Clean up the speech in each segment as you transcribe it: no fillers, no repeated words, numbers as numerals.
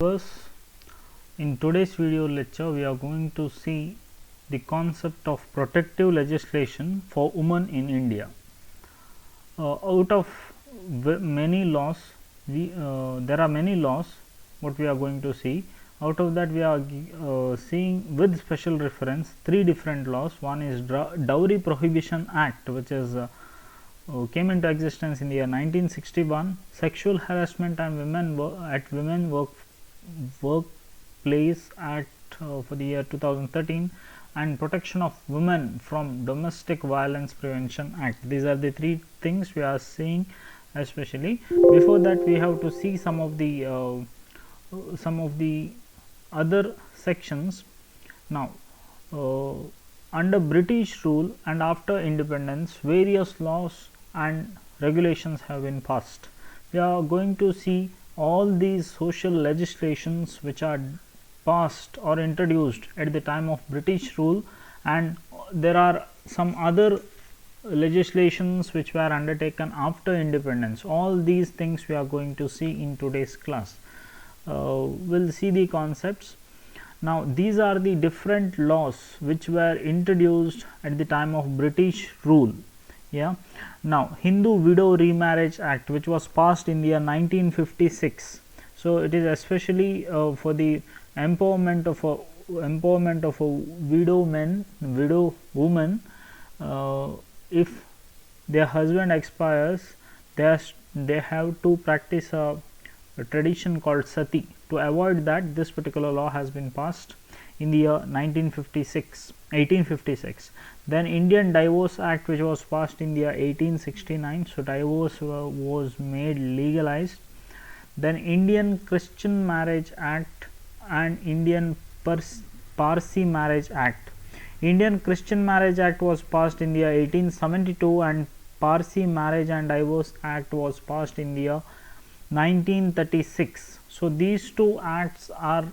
purpose, in today's video lecture we are going to see the concept of protective legislation for women in India. Out of many laws, there are many laws what we are going to see. Out of that we are seeing with special reference three different laws. One is Dowry Prohibition Act, which is came into existence in the year 1961. Sexual harassment and women workplace act for the year 2013, and Protection of Women from Domestic Violence Prevention Act. These are the three things we are seeing. Especially before that, we have to see some of the other sections. Now, under British rule and after independence, various laws and regulations have been passed. We are going to see all these social legislations which are passed or introduced at the time of British rule, and there are some other legislations which were undertaken after independence. All these things we are going to see in today's class. We'll see the concepts. Now, these are the different laws which were introduced at the time of British rule. Now, Hindu Widow Remarriage Act, which was passed in the year 1956. So, it is especially for the empowerment of a widow woman. If their husband expires, they have to practice a tradition called sati. To avoid that, this particular law has been passed in the year 1856. Then Indian Divorce Act, which was passed in the year 1869. So, divorce was made legalized. Then Indian Christian Marriage Act and Indian Parsi Marriage Act. Indian Christian Marriage Act was passed in the year 1872, and Parsi Marriage and Divorce Act was passed in the year 1936. So, these two acts are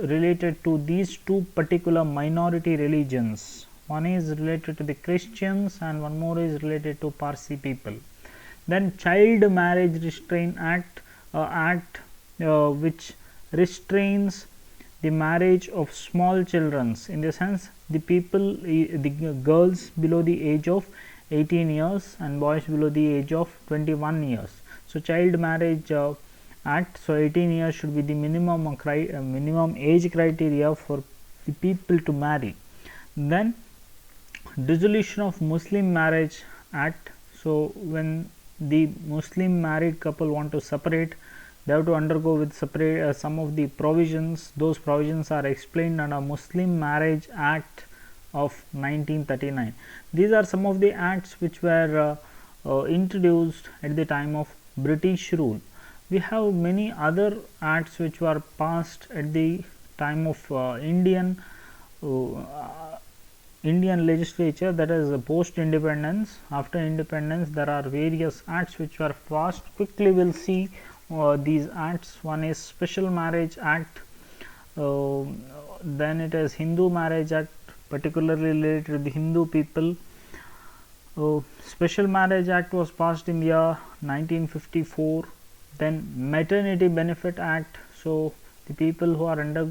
related to these two particular minority religions. One is related to the Christians and one more is related to Parsi people. Then Child Marriage Restraint Act, which restrains the marriage of small children, in the sense the girls below the age of 18 years and boys below the age of 21 years. So, Child Marriage Act, so 18 years should be the minimum age criteria for the people to marry. Then Dissolution of Muslim Marriage Act. So, when the Muslim married couple want to separate, they have to undergo with separate some of the provisions. Those provisions are explained under Muslim Marriage Act of 1939. These are some of the acts which were introduced at the time of British rule. We have many other acts which were passed at the time of Indian legislature, that is post independence. After independence, there are various acts which were passed. Quickly we will see these acts. One is Special Marriage Act, then it is Hindu Marriage Act, particularly related to the Hindu people. Special Marriage Act was passed in the year 1954. Then Maternity Benefit Act. So, the people who are under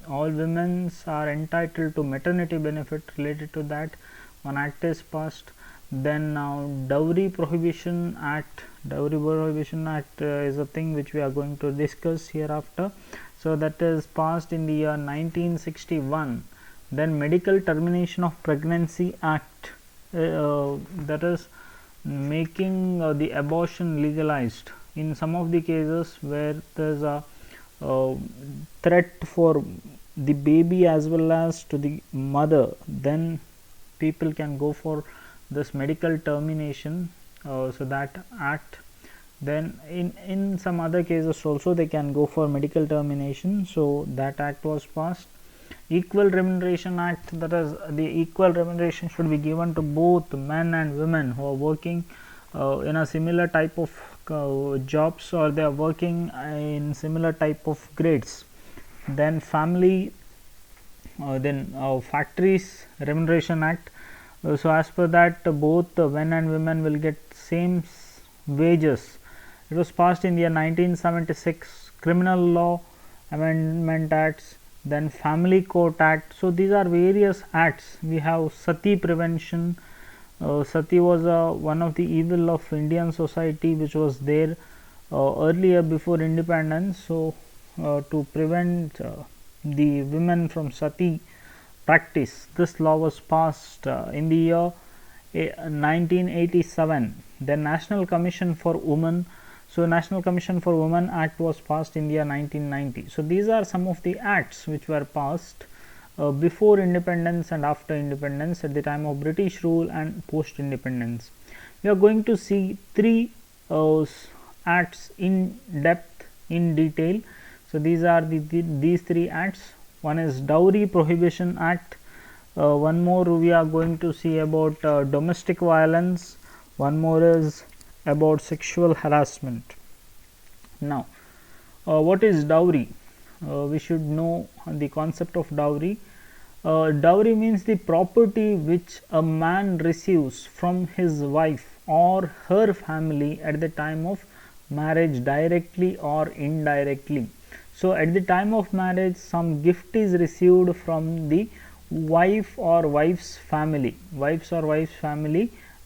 all women are entitled to maternity benefit. Related to that, one act is passed. Then now Dowry Prohibition Act. Dowry Prohibition Act is a thing which we are going to discuss hereafter. So, that is passed in the year 1961. Then Medical Termination of Pregnancy Act, that is making the abortion legalized in some of the cases where there is a threat for the baby as well as to the mother. Then people can go for this medical termination. So, that act. Then in some other cases also they can go for medical termination. So, that act was passed. Equal Remuneration Act, that is the equal remuneration should be given to both men and women who are working in a similar type of jobs, or they are working in similar type of grades. Then Factories Remuneration Act. So, as per that, both men and women will get same wages. It was passed in the year 1976. Criminal Law Amendment Acts, then Family Court Act. So these are various acts. We have sati prevention. Sati was one of the evil of Indian society which was there earlier before independence. So to prevent the women from sati practice, this law was passed in the year 1987. Then National Commission for Women. So National Commission for Women Act was passed in the year 1990. So these are some of the acts which were passed before independence and after independence, at the time of British rule and post independence. We are going to see three acts in depth, in detail. So these are these three acts. One is Dowry Prohibition Act. One more we are going to see about domestic violence. One more is about sexual harassment. Now, what is dowry? We should know the concept of dowry. Dowry means the property which a man receives from his wife or her family at the time of marriage, directly or indirectly. So at the time of marriage, some gift is received from the wife or wife's family.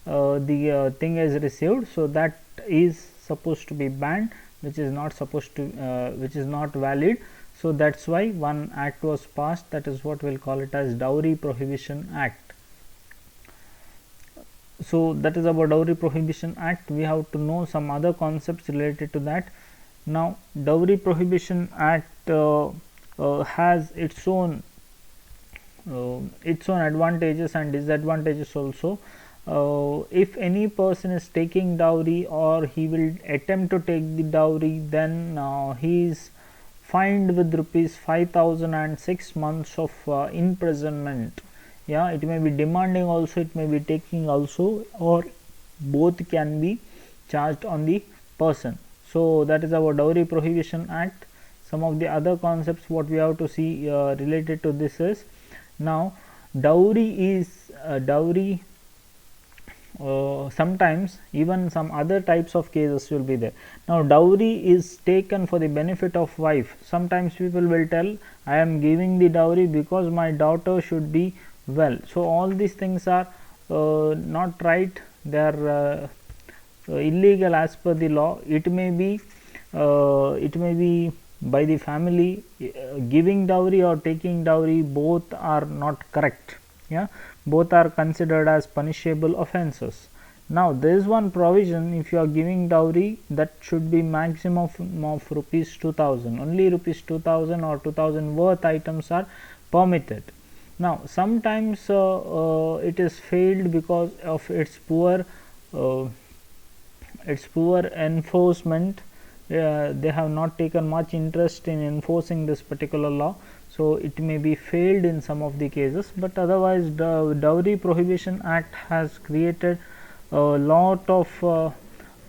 The thing is received, so that is supposed to be banned, which is not supposed to which is not valid. So that's why one act was passed, that is what we'll call it as Dowry Prohibition Act. So that is about Dowry Prohibition Act. We have to know some other concepts related to that. Now Dowry Prohibition Act has its own advantages and disadvantages also. If any person is taking dowry or he will attempt to take the dowry, then he is fined with rupees 5,000 and 6 months of imprisonment. Yeah, it may be demanding also, it may be taking also, or both can be charged on the person. So that is our Dowry Prohibition Act. Some of the other concepts what we have to see related to this is, now dowry sometimes even some other types of cases will be there. Now dowry is taken for the benefit of wife. Sometimes people will tell, I am giving the dowry because my daughter should be well. So all these things are not right, they are illegal as per the law. It may be by the family. Giving dowry or taking dowry, both are not correct. Yeah, both are considered as punishable offences. Now there is one provision, if you are giving dowry, that should be maximum of rupees 2,000. Only rupees 2,000 or 2,000 worth items are permitted. Now sometimes it is failed because of its poor enforcement. They have not taken much interest in enforcing this particular law, so it may be failed in some of the cases. But otherwise, the Dowry Prohibition Act has created a lot of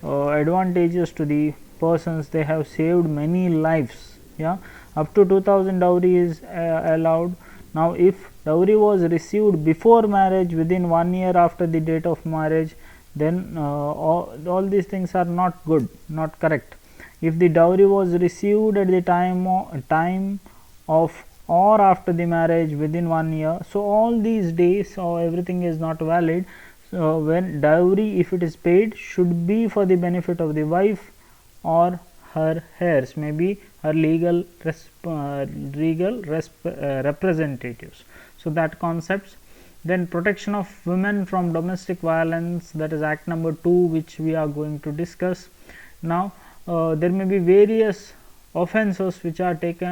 advantages to the persons. They have saved many lives. Yeah, up to 2,000 dowry is allowed. Now if dowry was received before marriage, within 1 year after the date of marriage, then all these things are not good, not correct. If the dowry was received at the time of or after the marriage within 1 year, so all these days everything is not valid. So when dowry, if it is paid, should be for the benefit of the wife or her heirs, maybe her legal representatives. So that concepts. Then protection of women from domestic violence, that is Act number 2, which we are going to discuss now. There may be various offences which are taken,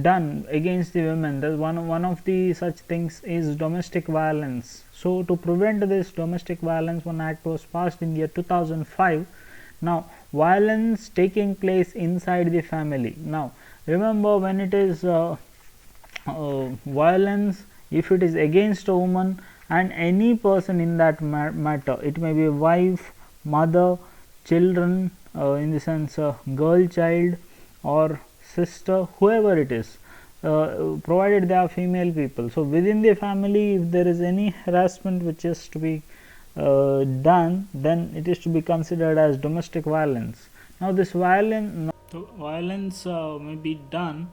done against the women. One of the such things is domestic violence. So to prevent this domestic violence, one act was passed in the year 2005. Now violence taking place inside the family. Now remember, when it is violence, if it is against a woman and any person in that matter, it may be a wife, mother, children, in the sense girl child or sister, whoever it is, provided they are female people. So within the family, if there is any harassment which is to be done, then it is to be considered as domestic violence. Now this violence So violence may be done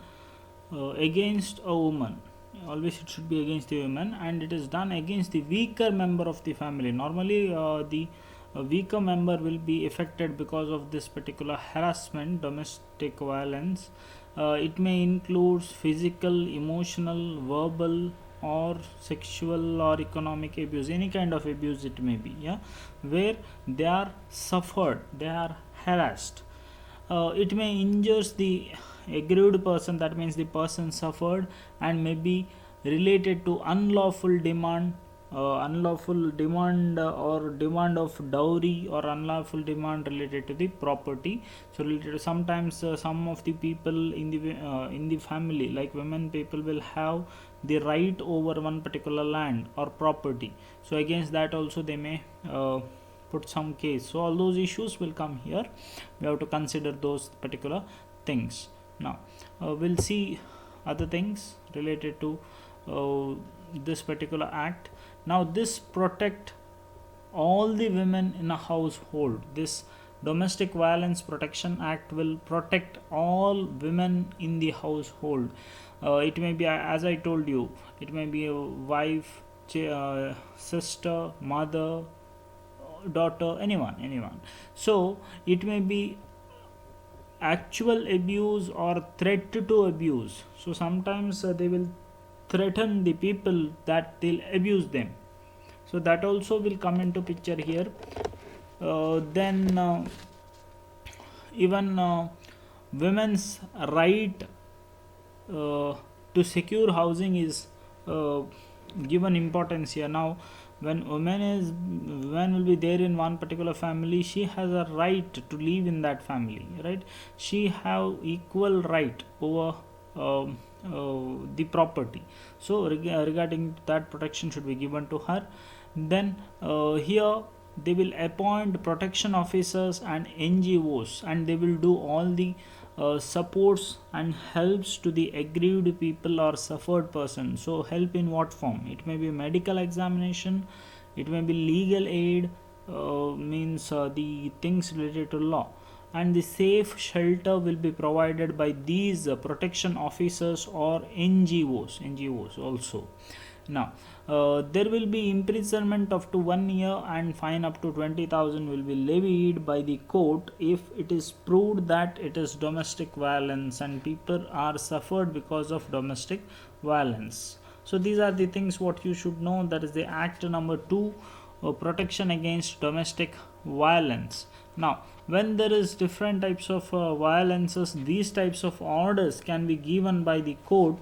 against a woman. Always it should be against the woman, and it is done against the weaker member of the family. Normally the weaker member will be affected because of this particular harassment, domestic violence. It may include physical, emotional, verbal, or sexual or economic abuse, any kind of abuse it may be, yeah, where they are suffered, they are harassed. It may injures the aggrieved person, that means the person suffered, and may be related to unlawful demand, or demand of dowry, or unlawful demand related to the property. So related to, sometimes some of the people in the family, like women people, will have the right over one particular land or property. So against that also they may put some case. So all those issues will come here. We have to consider those particular things. Now we'll see other things related to this particular act. Now this protect all the women in a household. This Domestic Violence Protection Act will protect all women in the household. It may be, as I told you, it may be a wife, sister, mother, daughter, anyone. So it may be actual abuse or threat to abuse. So sometimes they will threaten the people that they'll abuse them. So that also will come into picture here. Then even women's right to secure housing is given importance here. Now when woman will be there in one particular family, she has a right to live in that family, right? She have equal right over the property. So regarding that, protection should be given to her. Then here they will appoint protection officers and NGOs, and they will do all the supports and helps to the aggrieved people or suffered person. So help in what form? It may be medical examination, it may be legal aid, means the things related to law, and the safe shelter will be provided by these protection officers or NGOs also. Now there will be imprisonment up to 1 year and fine up to 20,000 will be levied by the court if it is proved that it is domestic violence and people are suffered because of domestic violence. So these are the things what you should know. That is the act number 2, protection against domestic violence. Now when there is different types of violences, these types of orders can be given by the court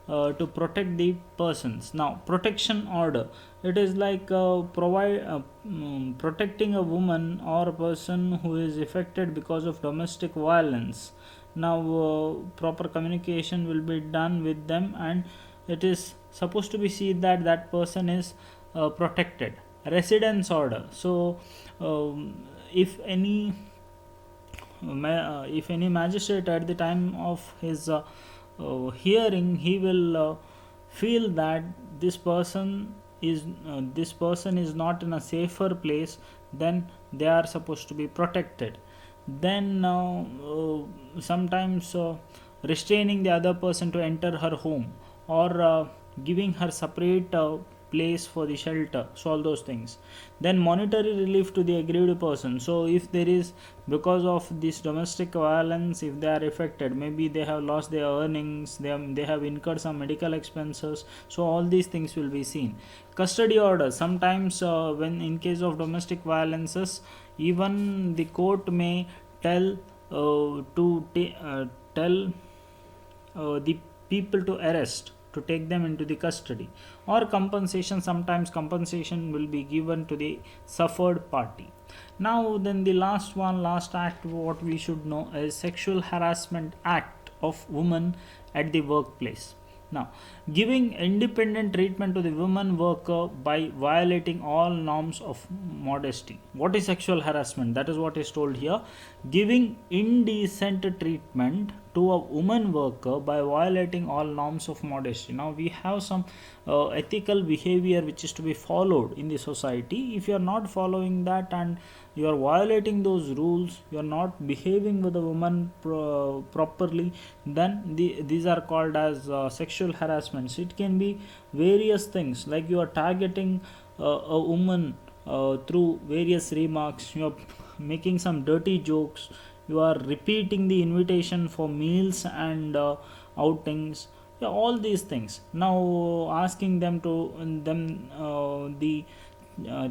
to protect the persons. Now protection order, it is like protecting a woman or a person who is affected because of domestic violence. Now proper communication will be done with them, and it is supposed to be seen that that person is protected. Residence order, so if any magistrate at the time of his hearing, he will feel that this person is not in a safer place, then they are supposed to be protected. Then sometimes restraining the other person to enter her home, or giving her separate place for the shelter. So all those things. Then monetary relief to the aggrieved person. So if there is, because of this domestic violence, if they are affected, maybe they have lost their earnings, they have incurred some medical expenses, so all these things will be seen. Custody orders, sometimes when in case of domestic violences, even the court may tell the people to arrest, to take them into the custody. Or compensation, sometimes compensation will be given to the suffered party. Now then the last act what we should know is Sexual Harassment Act of Women at the Workplace. Now, giving independent treatment to the woman worker by violating all norms of modesty. What is sexual harassment? That is what is told here. Giving indecent treatment to a woman worker by violating all norms of modesty. Now, we have some ethical behavior which is to be followed in the society. If you are not following that and you are violating those rules, you are not behaving with a woman properly, then these are called as sexual harassments. It can be various things, like you are targeting a woman through various remarks, you are making some dirty jokes, you are repeating the invitation for meals and outings, yeah, all these things. Now asking them to the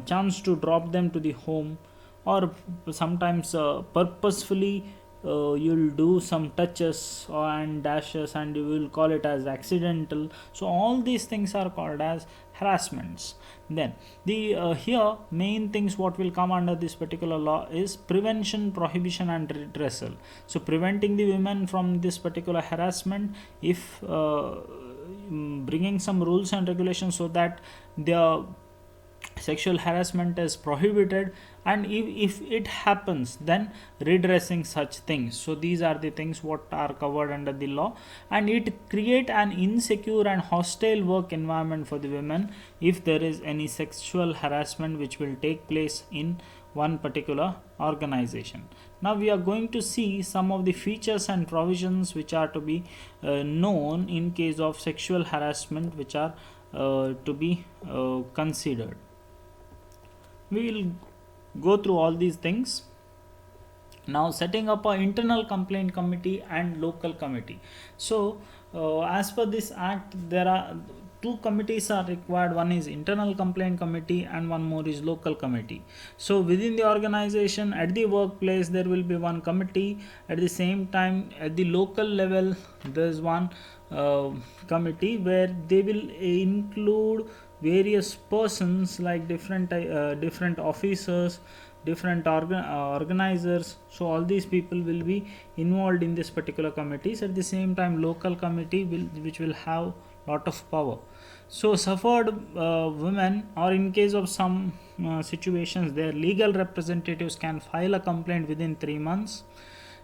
chance to drop them to the home, or sometimes purposefully you'll do some touches and dashes and you will call it as accidental. So all these things are called as harassments. Then the here main things what will come under this particular law is prevention, prohibition and redressal. So preventing the women from this particular harassment, if bringing some rules and regulations so that the sexual harassment is prohibited, and if it happens then redressing such things. So these are the things what are covered under the law, and it create an insecure and hostile work environment for the women if there is any sexual harassment which will take place in one particular organization. Now we are going to see some of the features and provisions which are to be known in case of sexual harassment, which are to be considered. We will go through all these things. Now, setting up an internal complaint committee and local committee. So as per this act, there are two committees are required. One is internal complaint committee and one more is local committee. So within the organization, at the workplace, there will be one committee. At the same time, at the local level, there is one committee where they will include various persons like different officers, different organizers. So all these people will be involved in this particular committees. At the same time, local committee which will have lot of power. So suffered women, or in case of some situations, their legal representatives can file a complaint within 3 months.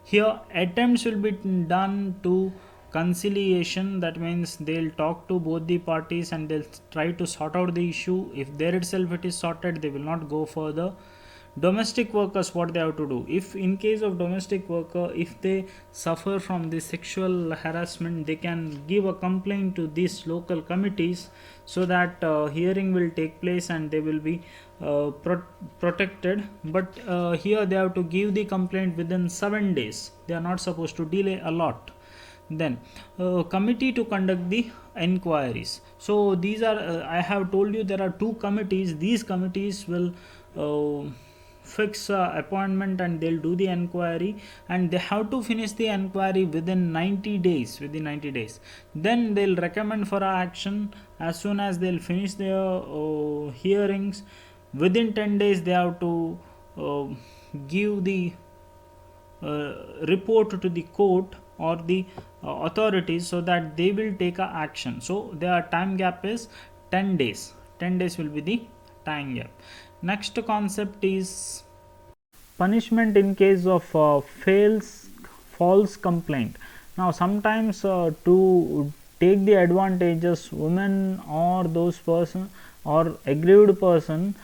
Here attempts will be done to conciliation. That means they'll talk to both the parties and they'll try to sort out the issue. If there itself it is sorted, they will not go further. Domestic workers, what they have to do, if in case of domestic worker, if they suffer from this sexual harassment, they can give a complaint to these local committees, so that hearing will take place and they will be protected. But here they have to give the complaint within 7 days. They are not supposed to delay a lot. Then committee to conduct the inquiries. So these are I have told you there are two committees. These committees will fix appointment and they'll do the inquiry, and they have to finish the inquiry within 90 days. Then they'll recommend for action. As soon as they'll finish their hearings, within 10 days they have to give the report to the court or the authorities, so that they will take a action. So their time gap is 10 days. 10 days will be the time gap. Next concept is punishment in case of false complaint. Now sometimes to take the advantages, women or those person or aggrieved person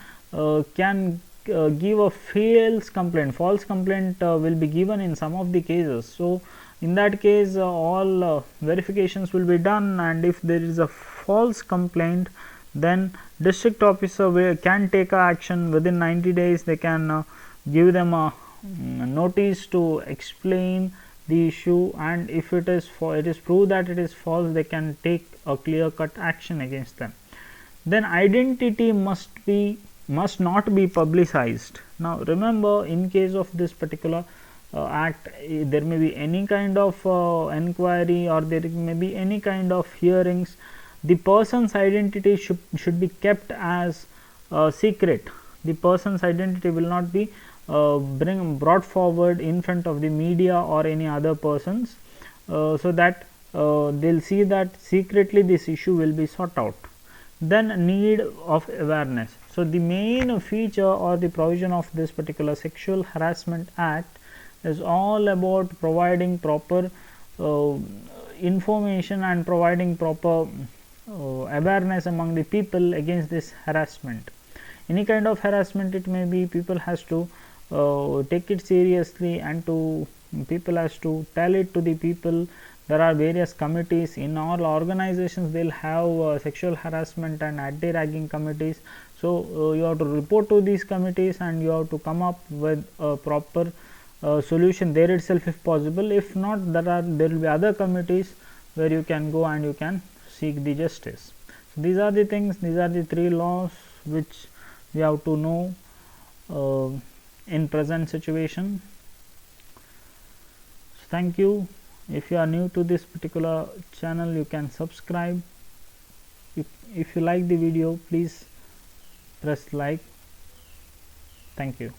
can give a false complaint. False complaint will be given in some of the cases. So in that case, all verifications will be done, and if there is a false complaint, then district officer can take action within 90 days. They can give them a notice to explain the issue, and if it is proved that it is false, they can take a clear cut action against them. Then identity must not be publicized. Now remember, in case of this particular act, there may be any kind of inquiry, or there may be any kind of hearings. The person's identity should be kept as secret. The person's identity will not be brought forward in front of the media or any other persons, so that they'll see that secretly this issue will be sought out. Then need of awareness. So the main feature or the provision of this particular Sexual Harassment Act is all about providing proper information and providing proper awareness among the people against this harassment. Any kind of harassment it may be, people has to take it seriously, and to people has to tell it to the people. There are various committees in all organizations, they will have sexual harassment and anti-ragging committees. So you have to report to these committees and you have to come up with a proper solution there itself if possible. If not, there will be other committees where you can go and you can seek the justice. So these are the things, these are the 3 laws which we have to know in present situation. So thank you. If you are new to this particular channel, you can subscribe. If you like the video, please press like. Thank you.